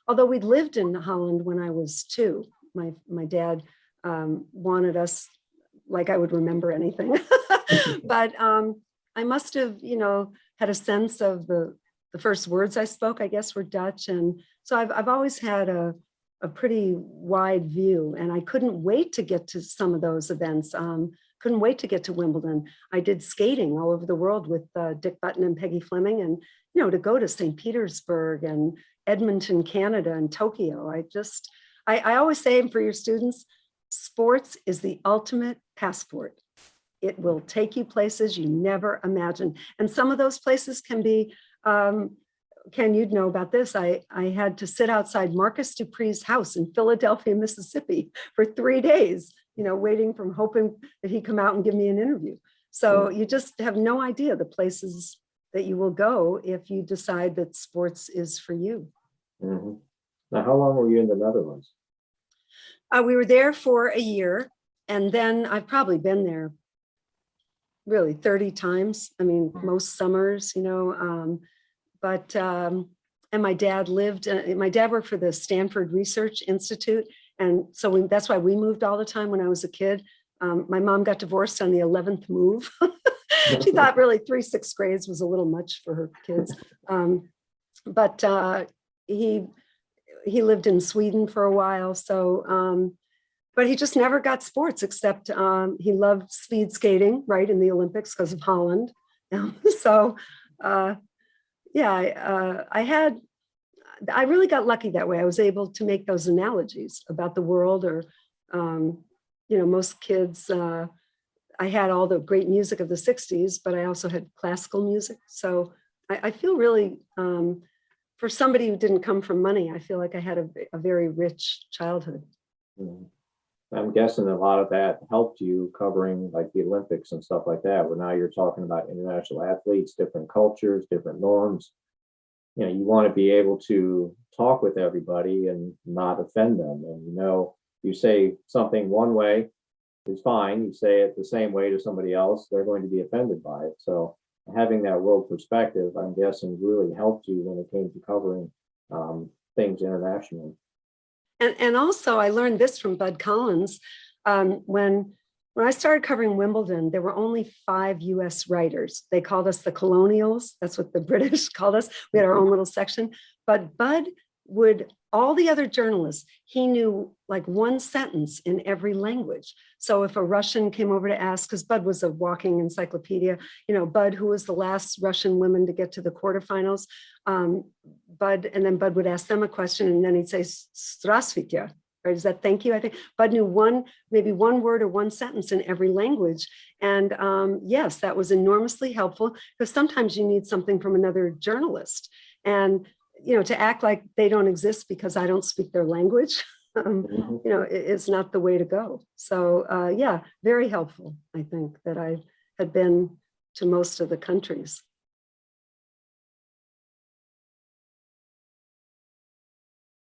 although we lived in Holland when I was 2. My dad wanted us, like I would remember anything. But I must have, had a sense of the first words I spoke, I guess, were Dutch. And so I've always had a pretty wide view, and I couldn't wait to get to some of those events. Couldn't wait to get to Wimbledon. I did skating all over the world with Dick Button and Peggy Fleming, and, to go to St. Petersburg and Edmonton, Canada, and Tokyo. I always say, for your students, sports is the ultimate passport. It will take you places you never imagined. And some of those places can be, Ken, you'd know about this. I had to sit outside Marcus Dupree's house in Philadelphia, Mississippi for 3 days, hoping that he'd come out and give me an interview. So you just have no idea the places that you will go if you decide that sports is for you. Mm-hmm. Now, how long were you in the Netherlands? We were there for a year, and then I've probably been there really 30 times. I mean, most summers, and my dad worked for the Stanford Research Institute. And so that's why we moved all the time when I was a kid. My mom got divorced on the 11th move. She thought really 3 6th grades was a little much for her kids. But he lived in Sweden for a while. So, but he just never got sports, except he loved speed skating, right, in the Olympics because of Holland. So, I really got lucky that way. I was able to make those analogies about the world, or, most kids, I had all the great music of the 60s, but I also had classical music. So I feel really, for somebody who didn't come from money, I feel like I had a very rich childhood. I'm guessing a lot of that helped you covering like the Olympics and stuff like that, where now you're talking about international athletes, different cultures, different norms. You want to be able to talk with everybody and not offend them. And, you say something one way is fine. You say it the same way to somebody else, they're going to be offended by it. So having that world perspective, I'm guessing, really helped you when it came to covering things internationally. And also I learned this from Bud Collins. When I started covering Wimbledon, there were only 5 US writers. They called us the colonials. That's what the British called us. We had our own little section. But Bud all the other journalists, he knew like one sentence in every language. So if a Russian came over to ask, because Bud was a walking encyclopedia, Bud, who was the last Russian woman to get to the quarterfinals, Bud would ask them a question, and then he'd say, "Здравствуйте," right? Is that thank you? I think Bud knew maybe one word or one sentence in every language. And yes, that was enormously helpful, because sometimes you need something from another journalist. And to act like they don't exist because I don't speak their language, is not the way to go. So very helpful, I think, that I had been to most of the countries.